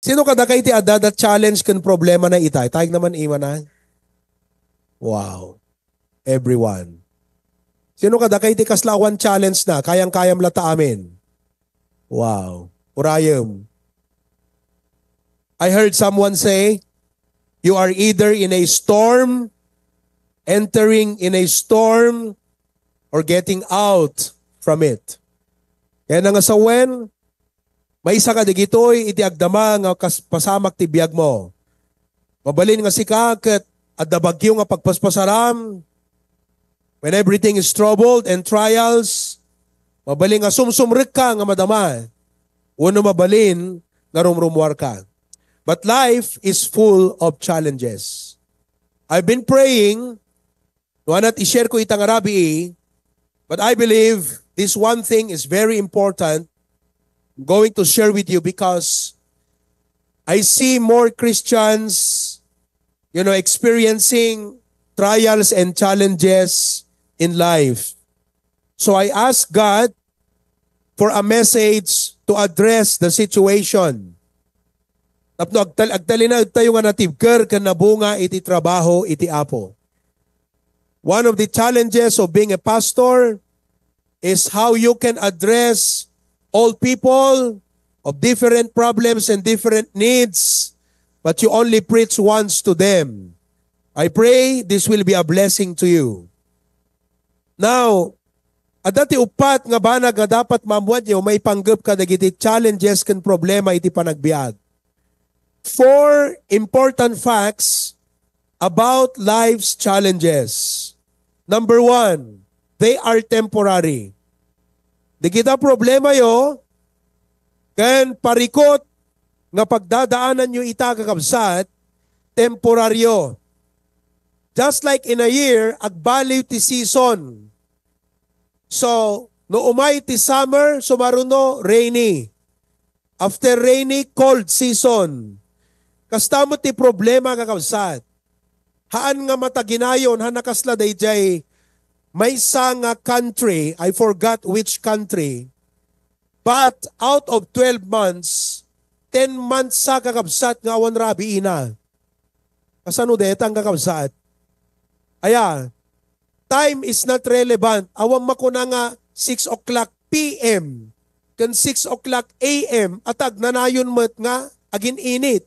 Sino kada kay ti adada challenge kan problema na itay? Tayag naman ima na. Wow. Everyone. Sino kada kay ti kaslawan challenge na? Kayang-kayam lata amin. Wow. Urayam. I heard someone say, you are either in a storm, entering in a storm, or getting out from it. Kaya na nga sa when, may isa ka digitoy, iti agdama nga pasamak ti biyag mo. Mabalin nga si kaket, at dabagyo nga pagpaspasaram, when everything is troubled and trials, mabalin nga sumsumrik ka nga madama. Uno mabalin nga rumrumwar ka. But life is full of challenges. I've been praying, nuanat i-share ko itang arabi, but I believe this one thing is very important. I'm going to share with you because I see more Christians, experiencing trials and challenges in life. So I ask God for a message to address the situation. Tapno agtalina tayo nga natibker kan nabunga iti trabaho iti apo. One of the challenges of being a pastor is how you can address all people of different problems and different needs, but you only preach once to them. I pray this will be a blessing to you. Now, adati upat nga banag nga dapat mamuat nyo, may panggap ka dagiti challenges kan problema iti panagbiag. 4 important facts about life's challenges. Number 1, they are temporary. Di kita problema yo, kan parikot nga pagdadaanan nyo kakabsat, temporaryo. Just like in a year, agbaliw ti season. So, no umay ti summer, sumaruno, rainy. After rainy, cold season. Kastamo ti problema kakabsat. Haan nga mataginayon, hanakasla dayjay, may nga country, I forgot which country, but out of 12 months, 10 months sa kakabsat nga awan rabi ina. Kasano detang kakabsat? Aya, time is not relevant. Awan makuna nga 6 o'clock p.m. kan 6 o'clock a.m. atag nanayon met nga agin init.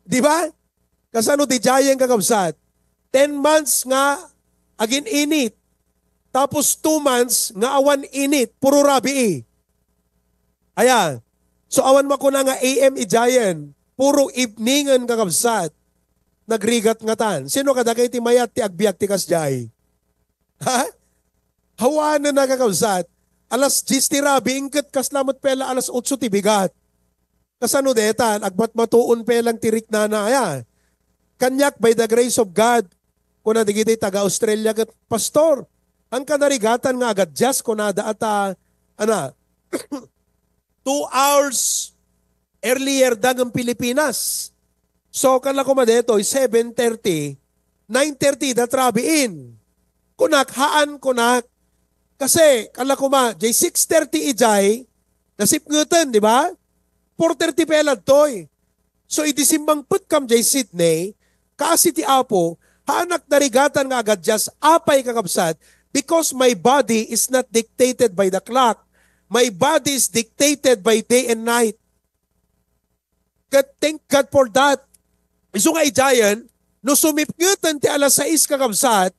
Di ba? Kasano di jayang kakabsat? 10 months nga agin init. Tapos 2 months nga awan init. Puro rabi Ayan. So awan makuna nga AM ijayan. Puro eveningan kakabsat. Nagrigat nga tan. Sino kadagay ti mayat ti agbiag ti kasjay? Ha? Hawanan na kakabsat. Alas 10 ti rabi. Ingkat kaslamot pela alas 8 ti bigat. Kasano detan? Agbat matuon pelang tirik na ayan. Kanyak by the grace of God. Kung nadigitay taga-Australia kat pastor. Ang kanarigatan nga agad just kung nada ata 2 hours earlier dagang Pilipinas. So kala ko madeto 7:30, 9:30 datrabiin. Kunakhaan kunak. Kasi kala ko jay 6:30 ijay, nasip ngutan, di ba? 4:30 pelad toy. So idisimbang putkam jay Sydney, kasi ti Apo, hanak narigatan nga agad just apay kakabsat because my body is not dictated by the clock. My body is dictated by day and night. God, thank God for that. Iso nga ijayan, no sumipngutan ti alas 6 kakabsat,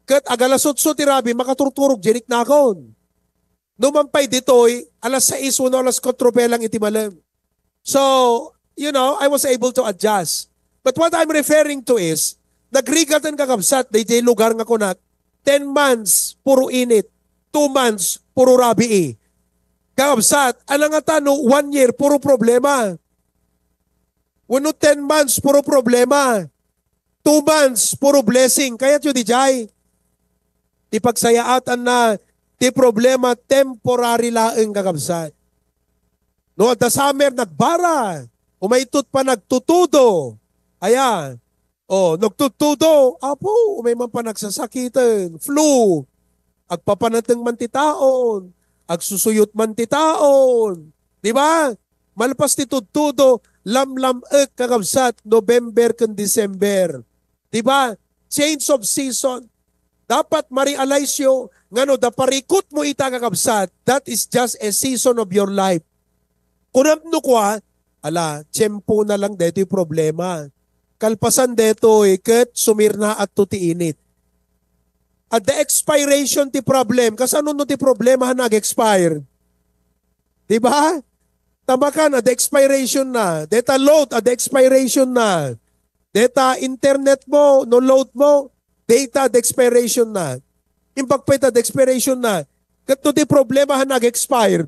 kat agalasot-so ti rabi makaturturog jenik na akon. No mampay ditoy, alas 6 uno alas 4 pelang iti malam. So, I was able to adjust. But what I'm referring to is, nagrigatan kakabsat, day lugar nga kunak, 10 months, puro init. 2 months, puro rabi Kakabsat, alang nga tano, 1 year, puro problema. Wano 10 months, puro problema. 2 months, puro blessing. Kaya yun di jay. Di pagsayaatan na, di problema, temporary laeng kakabsat. No, at the summer, nagbara. Umaitot pa nagtutudo. Ayan. Nagtutudo. Apo, umay man pa nagsasakitan. Flu. Agpapanatang man ti taon. Agsusuyot man ti taon. Di ba? Malpas ti tutudo. lamlam-ek kakabsat, November kan December. Diba? Change of season. Dapat ma-realize yo, ngano, da parikot mo ita kakabsat, that is just a season of your life. Kunam no kwa, ala, tiyempo na lang dito yung problema. Kalpasan dito, ket sumirna at tutiinit. At the expiration ti problem, kasano no ti problema nag-expire? Diba? Tamakan, at the expiration na. Data load, at the expiration na. Data internet mo, no load mo, data at the expiration na. Impact at the expiration na. Kato ti problema nag-expire.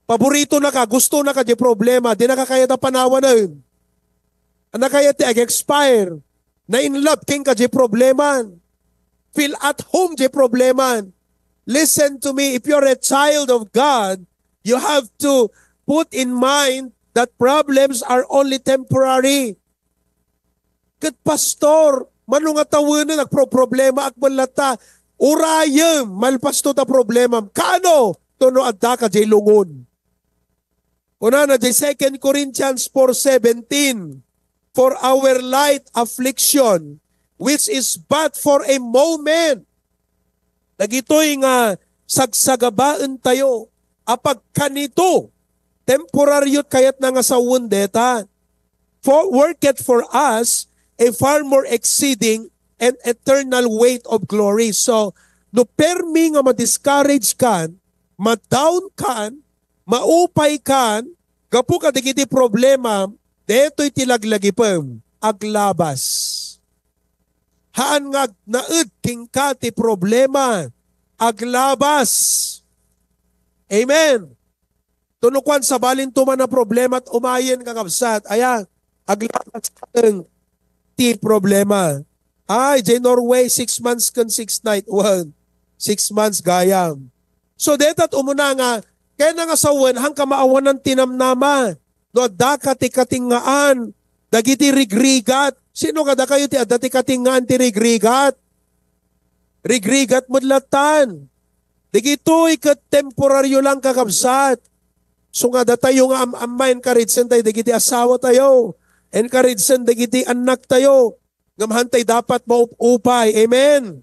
Paborito na ka, gusto na ka di problema, di nakakaya na panawan na yun. Nakaya ti ag-expire. Na in love king ka di problema. Feel at home di problema. Listen to me, if you're a child of God, you have to put in mind that problems are only temporary. Kat pastor, manungatawin na nagpro-problema at malata, urayem, malpasto ta problema. Kano? Tono adda ka jay lungon. Una na jay 2 Corinthians 4:17, for our light affliction, which is but for a moment. Nagito'y nga sagsagabaan tayo, apag kanito, temporaryot kayat na nga sa wundeta, for worketh for us a far more exceeding and eternal weight of glory. So, no permi nga ma-discourage kan, ma-down kan, maupay kan, gapu ka digiti problema, deto'y tilaglagipem, aglabas. Haan nga naud king ka ti problema, aglabas. Amen. Tunukwan sa balintuman na problema at umayin kakabsat. Ayan, aglabas ang ti problema. Ay, jay Norway, 6 months kan 6 night. 1, 6 months gayam. So, detat umuna nga, kaya na nga sawan, hang kamaawan ng tinamnama. No, da kati-katingaan, dagiti rigrigat. Sino kada kayo ti adati katingaan ti rigrigat? Rigrigat mudlatan. Digito'y kat temporaryo lang kakabsat. So nga datayo nga amayin karitsen tayo, digiti asawa tayo. Encouragesen digiti anak tayo. Ngamhantay dapat maupay. Amen.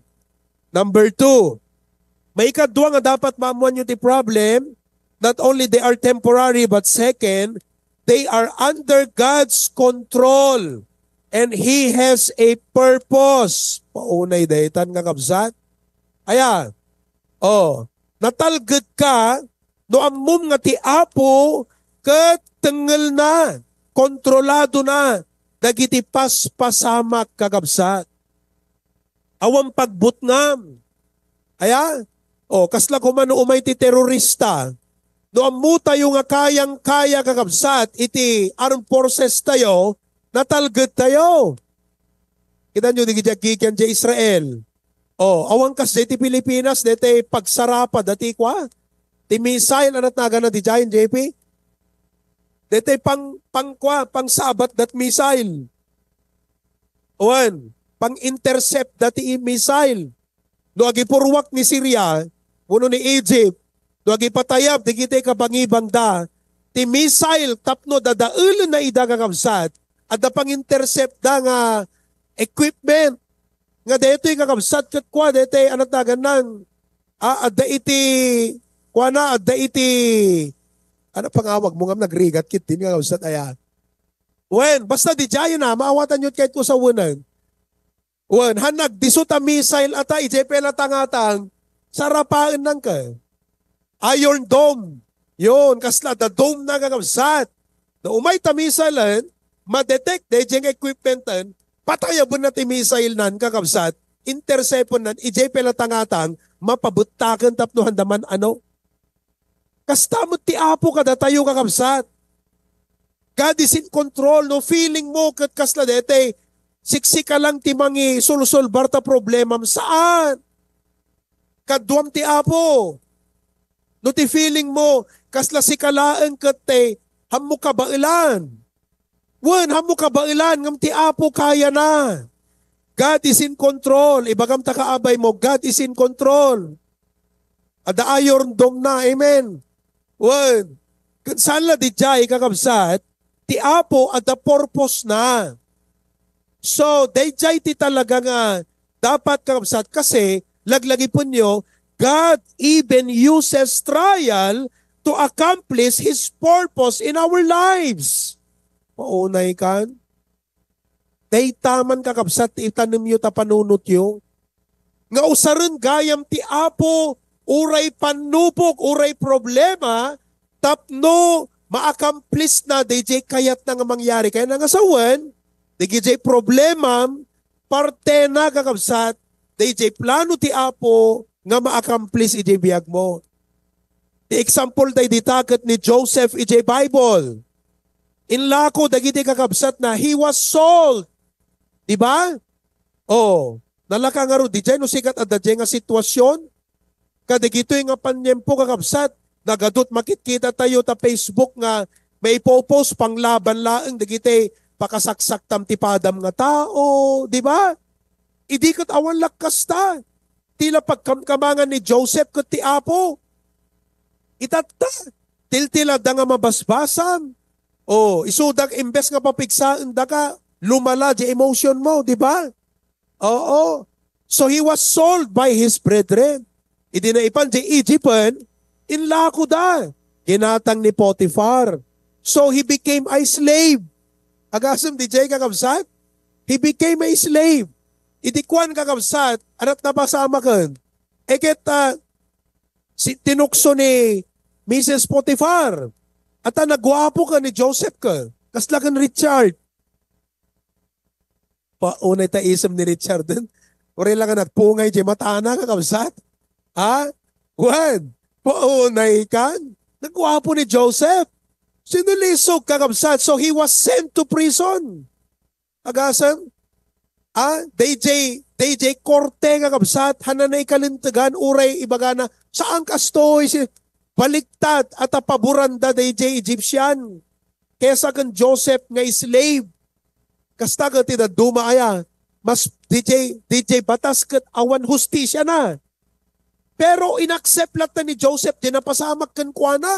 Number 2, may ikadwa nga dapat maamuan nyo ti problem. Not only they are temporary, but second, they are under God's control. And He has a purpose. Paunay dahitan nga kabsat. Ayan. Oh, natalgad ka, no amum nga ti Apo, kat tengel na, kontrolado na, dagiti paspasamak kakabsat. Awang pagbutngam. Ayan. Oh, kasla kumano umay ti terorista, no amu tayo nga kayang-kaya kakabsat, iti armed forces tayo, natalgad tayo. Kita nyo, di kikiyan di Israel. Oh, awang kas di Pilipinas, dete pagsarapa, dati kwa. Ti missile, anat naga na di Giant JP? Dete pang sabat dat missile. Owan, pang intercept dati missile. No agi purwak ni Syria, uno ni Egypt, no agi patayap, di kita kapangibang da, ti missile tapno dadaulan na idagagabsat, at da pang intercept da nga equipment, nga dito yung kakabsat kat kwa, dito anat nagan nang, adda iti, kwa na, adda iti, ano pangawag mo nga nagrigat kit din kakabsat ayan. Wen, basta di dyan na, maawatan yun kahit ko sa wunan. Wen, hanag, disuta missile ata, ijepela tangatang, sarapaan nang ka. Iron Dome, yun, kasla, the dome na kakabsat. Na umay ta missile, ma-detect, dejeng equipment, patayabon na ti missile nan kakabsat, intercepon nan, ijepela tangatang, mapabutakan tapno handaman ano. Kastamot ti Apo kada tayo kakabsat. God is in control, no feeling mo kat kasla dete, siksika lang ti mangi sulsulbar ta problemam saan? Kadwam ti Apo. No ti feeling mo, kasla sikalaan kat te, hamu kabailan. Wen, hamu kabailan, ngam ti Apo kaya na. God is in control. Ibagam ta kaabay mo, God is in control. Ada Iron Dome na, amen. Wen, saan la di jay kakabsat, ti Apo at the purpose na. So, dayjay ti talaga nga dapat kakabsat kasi laglagi po nyo, God even uses trial to accomplish His purpose in our lives. Paunay kan? Day taman kakabsat itanim yu tapanunot yu. Nga usaran gayam ti Apo, uray panupok, uray problema, tapno ma-accomplish na DJ kayat na nga mangyari. Kaya na nga sawan, DJ problema, parte na kakabsat, DJ plano ti Apo nga ma-accomplish ijay biyag mo. The example day ditaket ni Joseph ijay Bible. Inlako dagiti kakabsat na he was sold. Diba? Oh, nalaka nga ro, DJ no sikat at dadya nga sitwasyon. Kadigito yung nga panyempo kakabsat, nagadot makitkita tayo ta Facebook nga may ipopost pang laban laeng dagiti pakasaksak tam tipadam nga tao, di ba? Idikot awan lakas ta. Tila pagkamkamangan ni Joseph ket ti Apo. Itatta. Tiltila da nga mabasbasan. O, isudag imbes nga papigsaan da ka, lumala di emotion mo, di ba? Oo. So he was sold by his brethren. Idinaipan di Egyptian, inlako da. Ginatang ni Potiphar. So he became a slave. Agasam di jay kakabsat? He became a slave. Idikwan kakabsat, arat na basama kan. Eket si tinukso ni Mrs. Potiphar. At nagwapo ka ni Joseph ka. Kasla kan Richard. Paunay ta isam ni Richard din. Uri lang ka nagpungay di matana kakabsat. Ha? Juan, paunay kan. Nagwapo ni Joseph. Sinulisog kakabsat. So he was sent to prison. Agasan? DJ Korte kakabsat. Hananay kalintagan. Uray ibagana. Saan kastoy si baliktad at paburanda DJ Egyptian. Kesa kan Joseph nga slave. Kasta ka tinadumaya. Mas DJ batas kat awan hustisya na. Pero inaccept lang ni Joseph, dinapasamak kan kuana.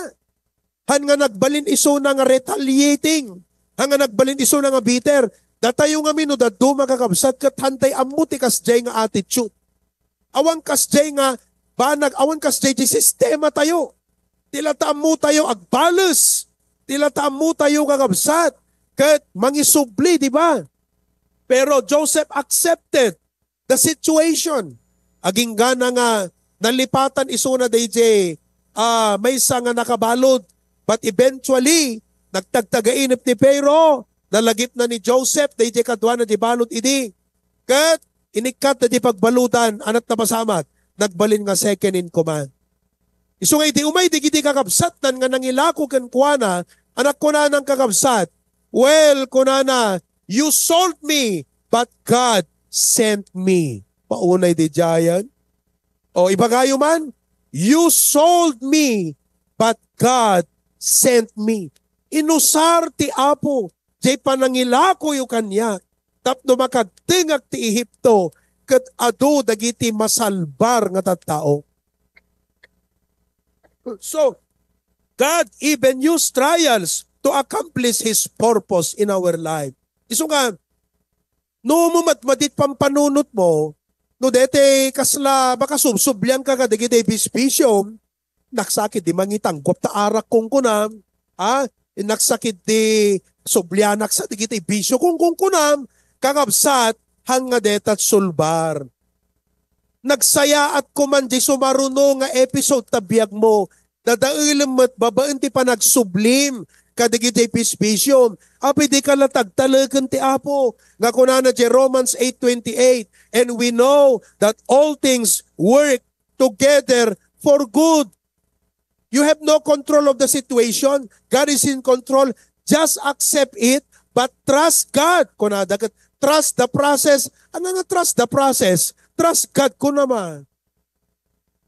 Han nga nagbalin iso na nga retaliating. Han nga nagbalin iso na nga bitter. Datayo nga mino daduma kakabsat kat hantay amuti kasjay nga attitude. Awan kasjay nga banag, awan kasjay di sistema tayo. Tilataam mo tayo agbalos. Tilataam mo tayo kakabsat. Kat mangisubli, di ba? Pero Joseph accepted the situation. Aging gana nga nalipatan iso na DJ may isa nga nakabalod. But eventually, nagtagtagainip ni Pharaoh, nalagip na ni Joseph, DJ kadwa na di balod idi. Kat inikat na di pagbalutan, anak na pasamat, nagbalin nga second in command. Iso nga iti umay, di kiti kakabsat nan nga nangilako kan kuana, anak ko na ng kakabsat. Well, kunana, you sold me, but God sent me. Paunay di jayan. O ibagayo man, you sold me, but God sent me. Inusar ti Apo, jay panangilako yu kanya, tapno makagtingak ti Ehipto, kat adu dagiti masalbar nga tattao. So, God even used trials to accomplish His purpose in our life. Iso nga, no mo matmadit pampanunot mo, no dete kasla, baka subsubliang ka ka, dagiti bispisyom, naksakit di mangitanggop ta arak kong kunam, naksakit di sublianak sa dagiti bisyo kung kunam, kakabsat, hanga detat sulbar. Nagsaya at kuman di sumaruno nga episode tabiyag mo, dadailam mat babaan ti pa nagsublim, kadigiti pispisyon. Api di ka latagtalagan ti Apo. Nga kunana di Romans 8:28. And we know that all things work together for good. You have no control of the situation. God is in control. Just accept it, but trust God. Kunada, trust the process. Ano nga trust the process? Trust God ko naman.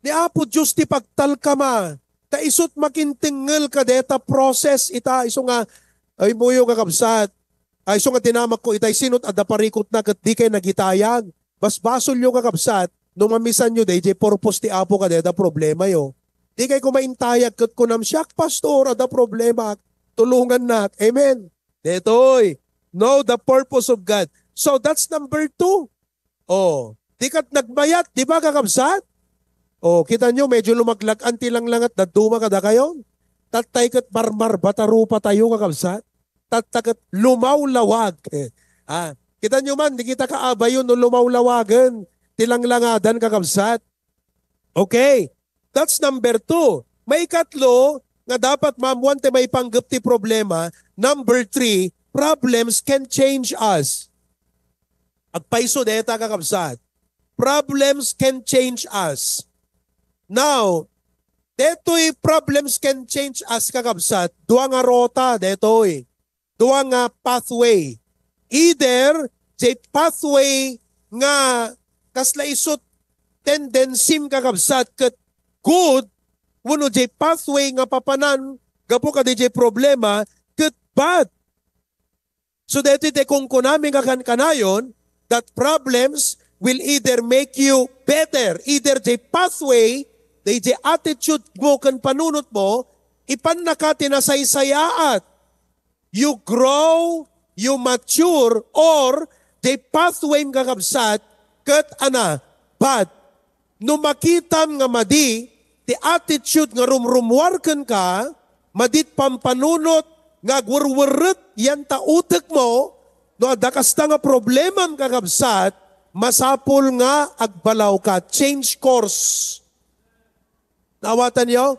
Ni Apo Diyos ti pagtalka ma. Ta isut makintingel ka deta process ita iso nga ay muyo kakabsat. Ay iso nga tinamak ko itay sinot adda parikot na ket di kay nagitayag. Bas basol yo kakabsat nung mamisan nyo DJ purpose ti Apo ka deta problema yo. Di kay kumaintayag ket kunam siyak pastor adda problema tulungan nat. Amen. Detoy. Know the purpose of God. So that's number 2. Oh, di kat nagbayat, di ba kakabsat? Oh, kita nyo, medyo lumaglag, anti lang langat, daduma kada kayo. Tatay kat marmar, batarupa tayo kakabsat. Tatakat lumaw-lawag. Kita nyo man, di kita kaabay yun no lumaw-lawagan. Tilang-langadan kakabsat. Okay, that's number 2. May katlo, nga dapat mamuan te may panggap ti problema. Number 3, problems can change us. Agpaiso deta kakabsat. Problems can change us. Now, deto'y problems can change us kakabsat. Dua nga rota, deto'y. Dua nga pathway. Either, jay pathway nga kasla isot tendensim kakabsat kat good, wano jay pathway nga papanan, gapo ka jay problema, kat bad. So dito kung kunamin kanayon, that problems will either make you better, either jay pathway, jay attitude mo kan panunot mo, ipan nakatinasaysayaat. You grow, you mature, or jay pathway nga kakabsat, kat bad. No makitam nga madi, ti attitude nga rumrumwarkan ka, madit pampanunot, nga gwurwurut yan tautek mo, no adakasta nga problema ang kakabsat, masapul nga agbalaw ka, change course. Nawatan niyo?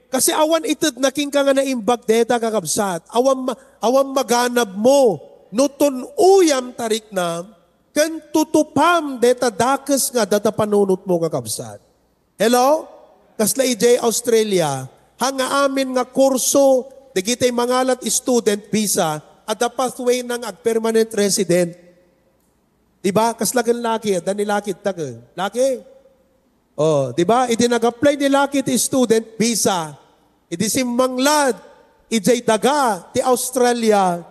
Kasi awan itid naking ka nga naimbag deta kakabsat, awan maganab mo, no tunuyam tarik na, kan tutupam deta dakes nga data panunot mo kakabsat. Hello? Kasla ijay Australia, hanga amin nga kurso, digitay mangalat student visa, at the pathway ng permanent resident. Diba? Kaslagan laki, dani laki taga. Laki? Oh, diba? Iti nag-apply ni laki ti student visa. Iti simmanglad, ijay daga, ti Australia.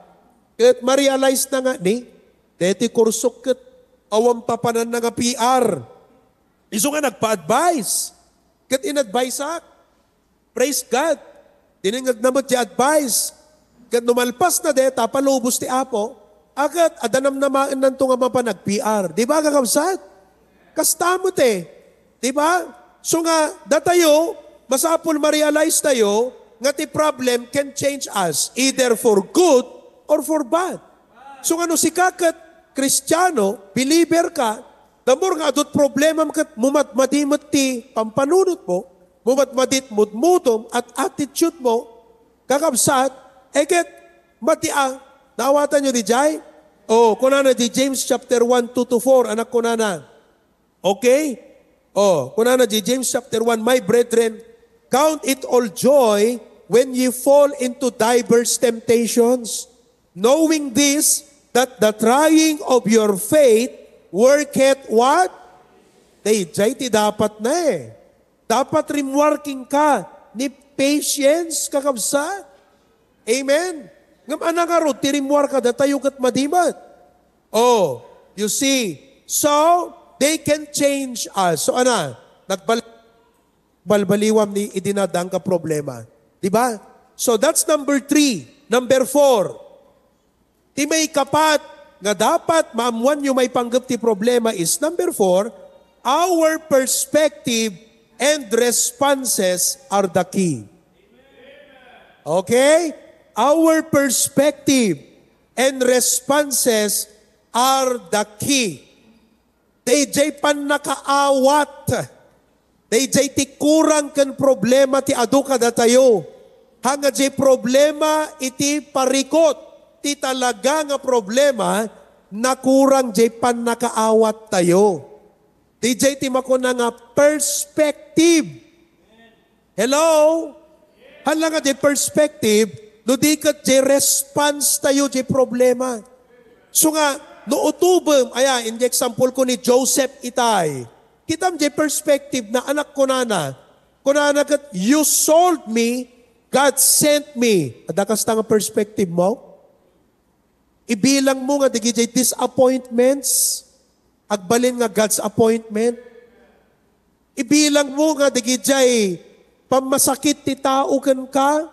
At ma-realize na nga ni, deti kursok kat awang papanan na nga PR. Iso nga nagpa-advise. Kat in-advise ak. Praise God. Tiningag naman ti advice. Kat numalpas na deta, palubos ti Apo. Agat, adanam namaan nanto nga mapanag-PR. Di ba kakabsat? Kastamot eh. Di ba? So nga, datayo, masapul ma-realize tayo, nga ti problem can change us, either for good or for bad. So nga no si kakat, Kristiyano, believer ka, damor nga adot problema kat mumatmadimot ti pampanunot mo, mumatmadit mudmudom at attitude mo, kakabsat, eket, matia, nawatan nyo di jay? Oh, kunana di James chapter 1, 2-4, anak kunana. Okay? Oh, kunana di James chapter 1, my brethren, count it all joy when ye fall into diverse temptations, knowing this, that the trying of your faith worketh what? Jay ti dapat na eh. Dapat rimworking ka ni patience kakabsat. Amen? Ngam anangarod, ti rimwork ka datayo kat madimat. Oh, you see. So, they can change us. So nagbalbaliwam ni idinadang ka problema. Diba? So that's number 3. Number 4. Ti may kapat nga dapat maamuan nyo may panggap ti problema is number 4, our perspective and responses are the key. Okay? Our perspective and responses are the key. Dayjay pan nakaawat. Dayjay ti kurang kan problema ti adu kada tayo. Hanga jay problema iti parikot. Ti talaga nga problema nakurang jay pan nakaawat tayo. Ti jay ti makuna nga perspective. Hello? Hala nga jay perspective, no di kat jay response tayo jay problema. So nga, no utubem, in the example ko ni Joseph itay, kitam jay perspective na anak ko nana kat you sold me, God sent me. Adakas ta nga perspective mo? Ibilang mo nga digijay disappointments, agbalin nga God's appointment. Ibilang mo nga digijay pamasakit ti tao kan ka,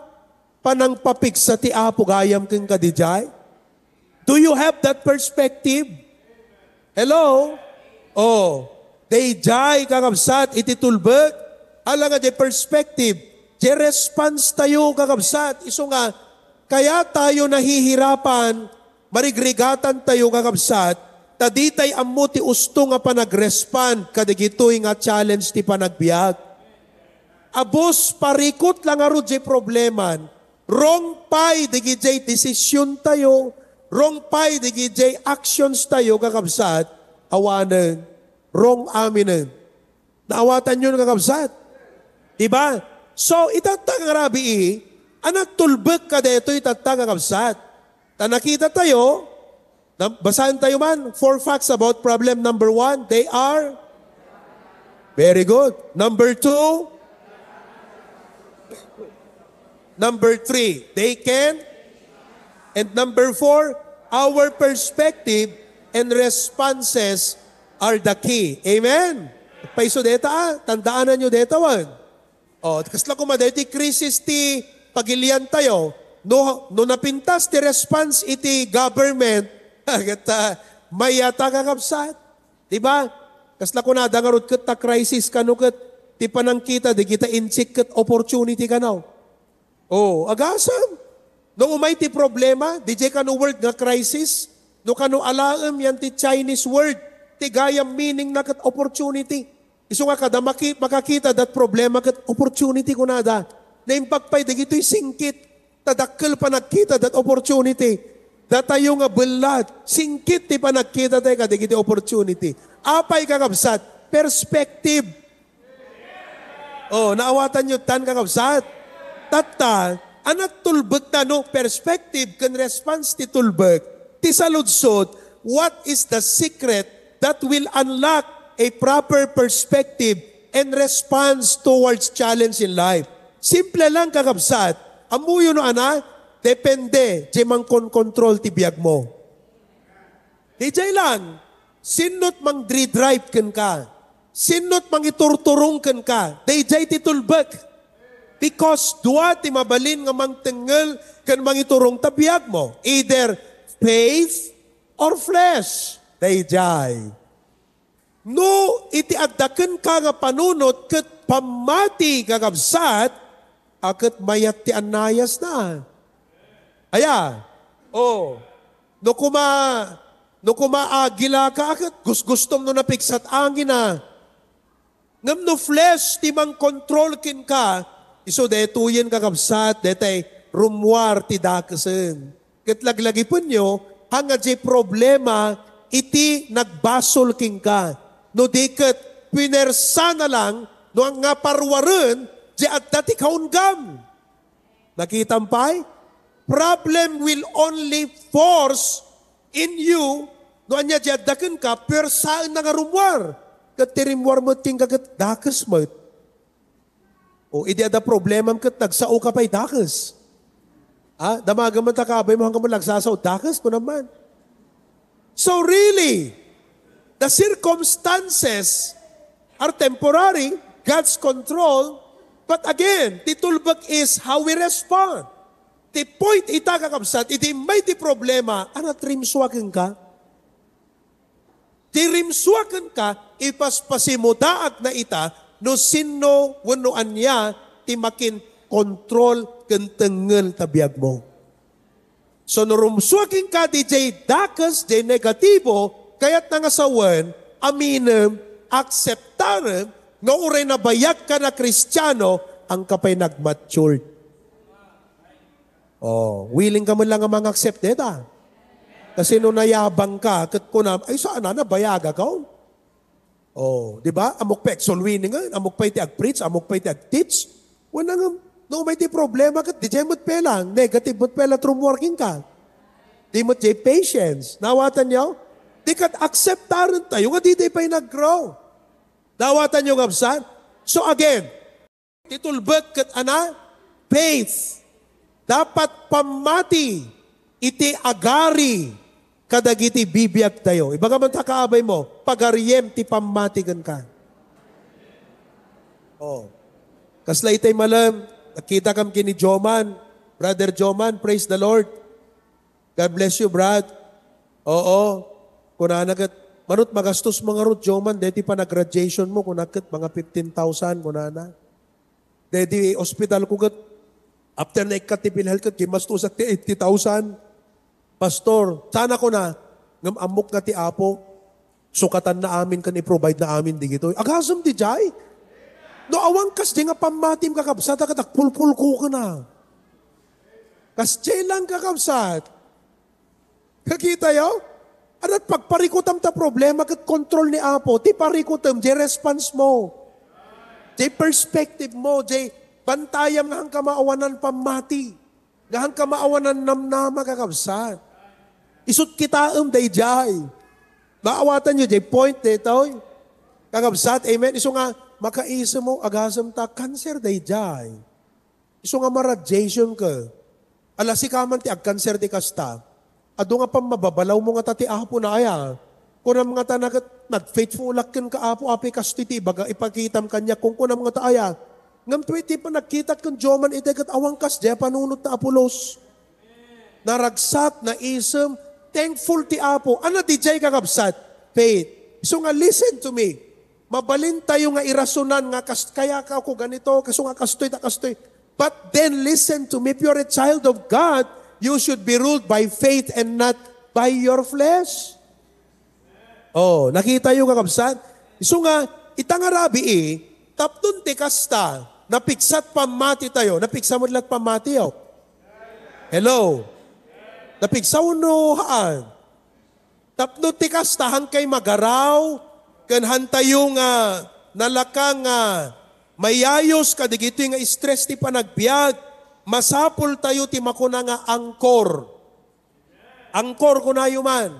panang papig sa ti Apo gayam kan ka dijay. Do you have that perspective? Hello? Oh, they jay kakabsat iti tulbek. Ala nga di perspective. Di response tayo kakabsat. Iso nga, kaya tayo nahihirapan, marigrigatan tayo kakabsat, taditay ammo ti usto nga panag-respond kadigitoy nga challenge ti panagbiag. Abos parikot lang aro di probleman. Wrong pay digijay desisyon tayo. Wrong pay digijay actions tayo kakabsat. Awanan. Wrong aminen. Naawatan yun kakabsat. Diba? So itatang rabi anak tulbek ka dito itatang kakabsat. Nakita tayo, basahan tayo man, 4 facts about problem number 1. They are very good. Number 2, number 3, they can. And number 4, our perspective and responses are the key. Amen? Paiso deta, tandaanan nyo deta wan. O, kasla kumadeti krisis ti pagilian tayo, no napintas ti response iti government, mayata kakapsat. Diba? Kasla kunada nga rod kat ta crisis kano kat ti panangkita, di kita insik kat opportunity kanaw. Oh, agasam. No umay ti problema, di jay kano word nga crisis, no kano alaam yan ti Chinese word, ti gayam meaning na kat opportunity. Iso nga kada makakita dat problema kat opportunity ko nada. Na impagpay, di gito'y singkit, tadakkel pa nagkita dat opportunity. Datayo nga belat, singkit ti pa nagkita tayo ka, di gito'y opportunity. Apay kakabsat, perspective. Oh, naawatan nyo tan kakabsat. Tata, anak tulbek na no perspective kan response ti tulbek, ti saludsod, what is the secret that will unlock a proper perspective and response towards challenge in life? Simple lang kakabsat. Amuyo no ana, depende, di mang kontrol ti biyag mo. Di jay lang, sinot mang drive ken ka, sinot mang iturturong ken ka, di jay ti tulbek. Because dua ti mabalin nga mangtengel kan mangiturong tabiyag mo. Either faith or flesh. Dayjay. No, iti addaken ka nga panunot ket pamati kakabsat, aket mayat ti anayas na. Aya. Oh. No kumaagila ka aket gustom no napiksat angin na. Ngam no flesh ti mang control kin ka, iso detuyen kakabsat, detay rumwar ti dakasen. Ketlaglagi po nyo, hanga di problema, iti nagbasol king ka. No diket, pinersa na lang, no ang nga parwaren, di at dati kaungam. Nakitampay? Problem will only force in you, no anya di at daken ka, persaan na nga rumwar. Kat tirimwar mo ting kagat dakas mo. O idi ada problema ket nagsao ka pa'y dakas. Damaga man takabay mo hanggang malagsasaw dakas ko naman. So really, the circumstances are temporary, God's control, but again, titulbag is how we respond. The point ita kakabsat, iti may ti problema, anat rimswaken ka? Ti rimswaken ka, ipaspasimudaak na ita, no sino wano anya ti makin kontrol kentengel tabiyag mo. So narumsuakin ka di jay dakas, jay negatibo, kaya't nangasawan, aminem, akseptarem, nga uray na bayag ka na Kristiyano, ang kapay nagmatured. Oh, willing ka man lang ang mga accept deta. Kasi nung nayabang ka, kat ko na, ay saan na, bayaga ka? Oh, di ba? Amok pa exolwini nga, amok pa iti ag-preach, amok pa iti ag-teach. Wala nga, no may ti problema kat, di jay mo't pelang, negative mo't pela through working ka. Di mo't jay patience. Nawatan nyo? Di kat acceptaran tayo, nga di pa'y nag-grow. Nawatan nyo ngabsan? So again, titulbet kat ana, faith. Dapat pamati, iti agari, kadagiti bibiyag tayo. Ibaga man takaabay mo, pagariyem ti pamatigan ka. Oh. Kasla itay malam, nakita kam kini Joman, Brother Joman, praise the Lord. God bless you, Brad. Oo. Kuna nagat, manot magastos mga rod, Joman, deti pa na-graduation mo, kunakat mga 15,000, kuna na. Deti hospital ko gat, after na ikatipil health kat, kimastos at 80,000. Pastor, sana ko na, ngam amok nga ti Apo, sukatan na amin kan i-provide na amin di gito. Agasam di jay. No awang kas di nga pamatim kakabsat, katak pulpul ko ka na. Kas jay lang kakabsat. Kakita yo? Anat pagparikutam ta problema kat kontrol ni Apo, ti parikutam, jay response mo. Jay perspective mo, jay bantayam nga hang kamaawanan pamati. Nga hang kamaawanan namnama kakabsat. Isut kita day jay. Maawatan nyo, jay point dito. Kakabsat, amen. Iso nga, makaisa mo, agasam ta, cancer day jay. Iso nga ma-radiation ka. Alasi ka man ti ag-cancer di kasta. Ado nga pang mababalaw mo nga tati apo na aya. Kung mga tanagat, nag-faithful lakin ka apo, api kastiti, baga ipakitam kanya kung kuna mga taaya. Ngam tweety pa nagkitat kung Joman itegat awang kas, jay panunot na Apolos. Naragsat, na isem, thankful ti Apo. Ano di jay kakabsat? Faith. So nga, listen to me. Mabalin tayo nga irasunan nga, kaya ka ako ganito, kaso nga kastoy. But then listen to me, if you're a child of God, you should be ruled by faith and not by your flesh. Oh, nakita yung kakabsat? So nga, itangarabi tapdun ti kasta, napiksat pamati tayo, napiksa mo lahat pamati yo. Hello? Napigsaw no haan. Tapno tikas tahan kay magaraw, kan hantayo nga nalakang mayayos ka, digito nga stress ti panagbiag, masapul tayo ti makuna nga angkor. Angkor ko na man.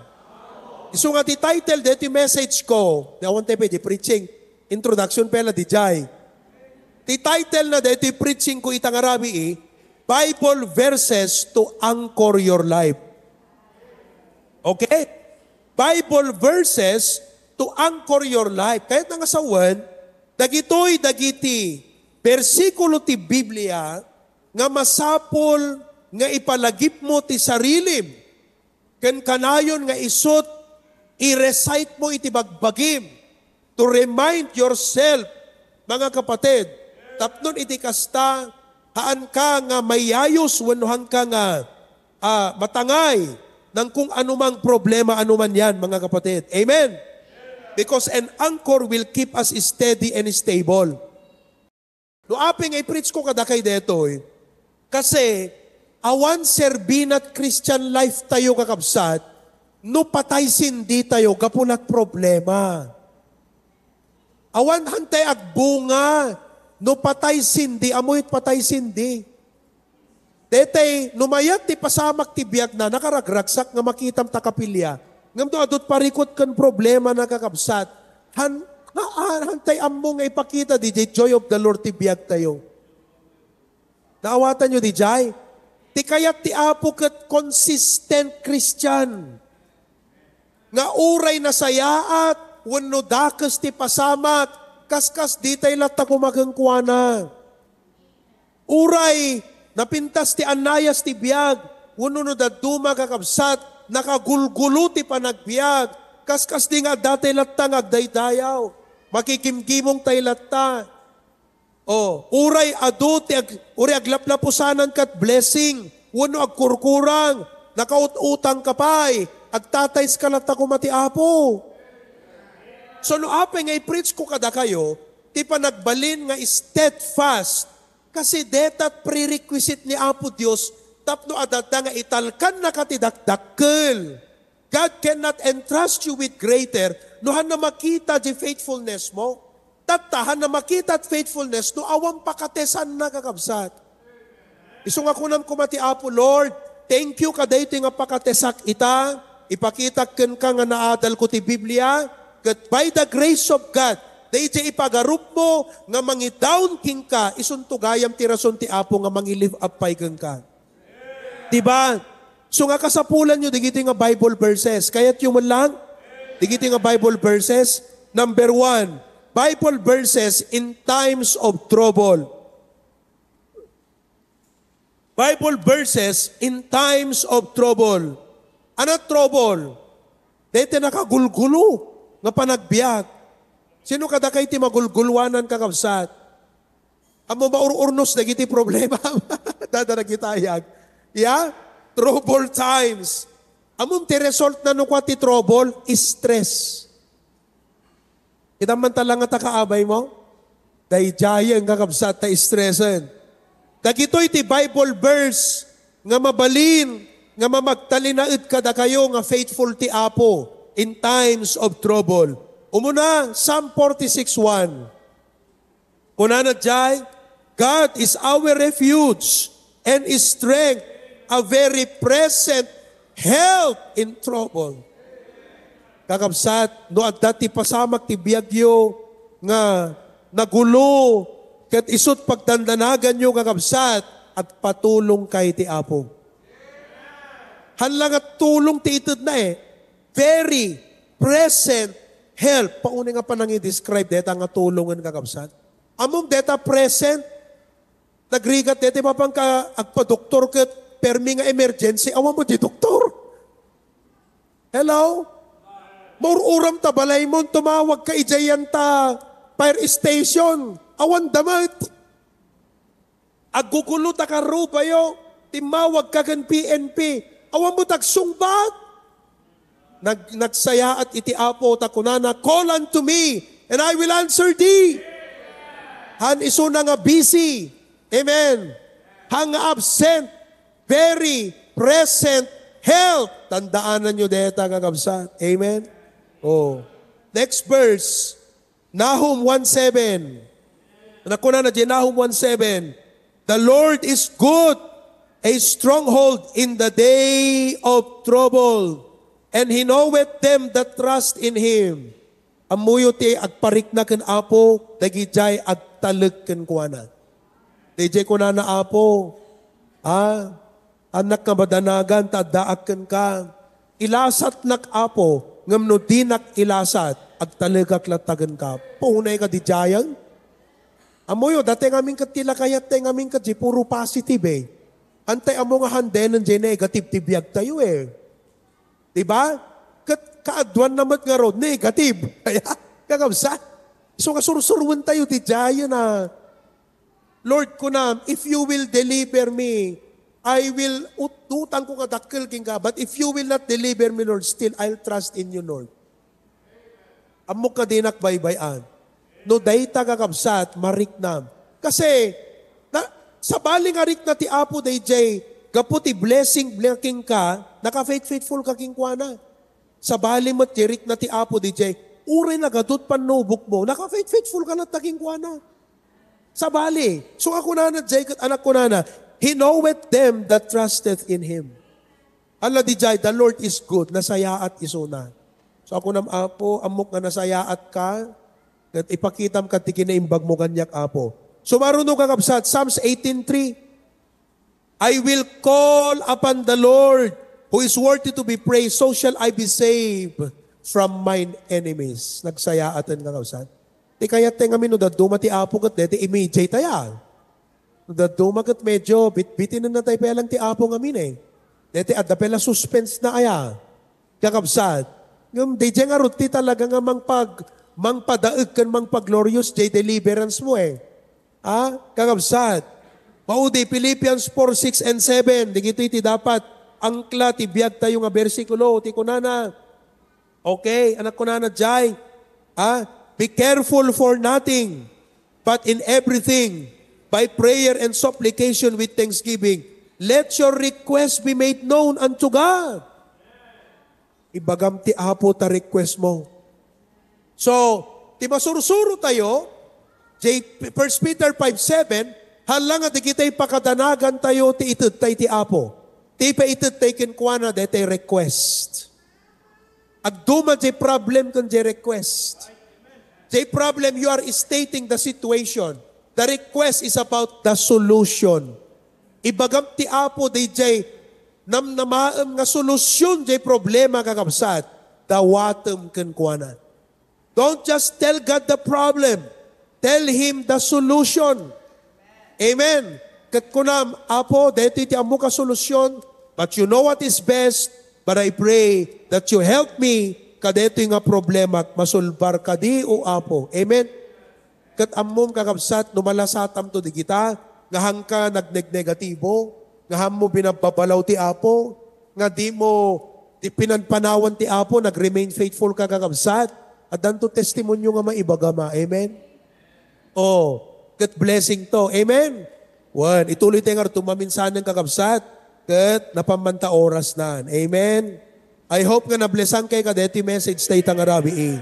Iso nga ti title, deti message ko, nawan tayo di preaching, introduction pala di jay. Ti title na deti preaching ko itang Arabi Bible verses to anchor your life. Okay? Bible verses to anchor your life. Kahit nga sawan, dagiti, versikulo ti Biblia, nga masapol, nga ipalagip mo ti sarilim, ken kanayon nga isot, i-recite mo iti bagbagim, to remind yourself, mga kapatid, tapnon iti kasta, haan ka nga mayayos, wanuhan ka nga matangay ng kung anumang problema, anuman yan, mga kapatid. Amen? Because an anchor will keep us steady and stable. No aping i-preach ko kada kay detoy, kasi awan serbinat Christian life tayo kakabsat, no patay sindi tayo, kapunat problema. Awan hantay agbunga, no patay sindi, amoy't patay sindi. Detay, numayat ti pasamak ti biag na, nakaragragsak nga makitam takapilya. Ngam do adot parikot kan problema na kakabsat. Hantay ammo nga ipakita di joy of the Lord ti biag tayo. Naawatan nyo di jay? Ti kayat ti Apo ket consistent Christian. Nga uray na sayaat, wenno dakes ti pasamak, kaskas di tayo lata kumagangkuana. Uray, napintas ti anayas ti biag, wano no daduma kakabsat, nakagulgulo ti panagbiag, kaskas di nga datay lata ngagdaydayaw, makikimkimong tayo lata. Uray adu, uray aglaplapusanan kat blessing, wano agkurkurang, nakaututang kapay, agtatays ka lata kumati Apo. So no apay nga i-preach ko kada kayo, ti panagbalin nga steadfast, kasi detat prerequisite ni Apo Dios, tapno adada nga italkan na katidakdakkel. God cannot entrust you with greater, nohan na makita di faithfulness mo, tatahan na makita at faithfulness, no awang pakatesan na kakabsat. Isong ako nam kumati Apo, Lord, thank you kaday ito nga pakatesak ita, ipakita ken ka nga naadal ko ti Biblia, that by the grace of God, dahil ipagarup mo nga mangidown king ka, isuntugayam ti rason ti Apo nga mangilive up pay kang ka. Diba? So nga kasapulan nyo, digiti nga Bible verses. Kaya't yung lang, digiti nga Bible verses. Number 1, Bible verses in times of trouble. Bible verses in times of trouble. Ano trouble? Dete nakagulgulo nga panagbiag. Sino kada kay ti magulgulwanan kakabsat? Amo maururnos na giti problema. Dada nagitayag. Yeah? Trouble times. Among ti result na nukwa ti trouble, stress. Kita man talang nga takaabay mo, dahi jayang kakabsat ta stressan. Dagitoy ti Bible verse nga mabalin, nga mamagtalinaid kada kayo nga faithful ti Apo in times of trouble. Umuna, Psalm 46:1. Kunana jay, God is our refuge and strength, a very present help in trouble. Kakabsat, no adda ti pasamak ti biagyo nga nagulo ket isut pagdandanagan nyo kakabsat at patulong kay ti Apo. Hanlang at tulong ti itud na very present help. Pauni nga pa nang i-describe deta nga tulungan kakabsat. Among deta present, nagrigat deta mapang ka agpa-doktor ket permi nga emergency, awan mo di doktor. Hello? Maururam ta balay mo, tumawag ka ijayan ta fire station. Awan damat. Agugulo ta ka rubayo, timawag ka kan PNP. Awan mo tagsungbat. Nagsaya at iti Apo ta kunana, call unto me, and I will answer thee. Han iso na nga busy. Amen. Hang absent, very present help. Tandaanan nyo deta kakabsat. Amen. Oh. Next verse. Nahum 1:7. Nakuna na dyan, Nahum 1:7. The Lord is good, a stronghold in the day of trouble, and He knoweth them that trust in Him. Amuyo ti agparik na ken Apo, dagijay agtaleg ken kuana. Dagijay kuna na Apo, anak nga badanagan, tadaak ken ka. Ilasat nak Apo, ngamno dinak ilasat, agtalegak latagan ka. Punay ka di jayang. Amoyo, dati ngamin kat tila kayat tayo ngamin kat di puro positive Antay amo nga handen ng negative tibiyag tayo Diba? Kat kaadwan naman nga ron, negative. Kaya, kakabsa. So kasursurwan tayo di jayan na, Lord ko na, if you will deliver me, I will, utang ko kadakil king ka, but if you will not deliver me, Lord, still I'll trust in you, Lord. Amok ka dinak baybayan. No dayta kakabsat, mariknam. Kasi, sa baling arik na ti Apo DJ, kaputi blessing blessing ka, naka-faithful ka king kuana. Sa baling mo tirik na ti Apo DJ, uri na gadot panubok mo, naka-faithful ka na taking kuana. Sa bali. So ako na Jay, anak ko na He knoweth them that trusted in Him. Allah di jay, the Lord is good, nasayaat isuna. So ako nam Apo, amok nga nasayaat ka, at ipakitam ka ti kinaimbag mo kanyak Apo. So marunong kakabsat, Psalms 18:3, I will call upon the Lord, who is worthy to be praised, so shall I be saved from mine enemies. Nagsayaatan kakabsat. Di kaya tayo ngamin, no, daduma ti Apo kat dete imijay taya. Daduma kat medyo, bitbitin na tayo pelang ti Apo ngamin Dete at pela suspense na aya. Kakabsat. Ngam, di dyan nga ruti talaga nga mangpadaag kan mangpaglorious jay deliverance mo Kakabsat. Maudi, Philippians 4:6 and 7. Di gito iti dapat angkla ti biyag tayo nga bersikulo. Ti kunana. Okay, anak kunana jay. Be careful for nothing, but in everything, by prayer and supplication with thanksgiving, let your request be made known unto God. Ibagam ti Apo ta request mo. So, ti masursuro tayo, 1 Peter 5:7, halang at ikita'y pakadanagan tayo ti itud tayo ti Apo. Ti pa itud tayo kinkwana dete request. Agduma di problem kung di request. The problem, you are stating the situation. The request is about the solution. Ibagam ti Apo, DJ, namnamaam nga solusyon di problema kakabsat, dawatem kenkwana. Don't just tell God the problem. Tell Him the solution. Amen. Kat kunam, Apo, deti ti amo ka solusyon, but you know what is best, but I pray that you help me kadeto nga problema at masulbar kadi o apo. Amen? Kat ammom kakabsat, numalasatam to di kita, ngahang ka nagneg-negatibo, ngahang mo binababalaw ti apo, nga di mo di pinanpanawan ti apo, nag-remain faithful ka kakabsat, at danto testimonyo nga maibagama. Amen? Oh, kat blessing to. Amen? One, ituloy tayo nga tumaminsan ng kakabsat, kat napamanta oras na. Amen? I hope nga na-blessan kay kadeti message tayo tangarabi.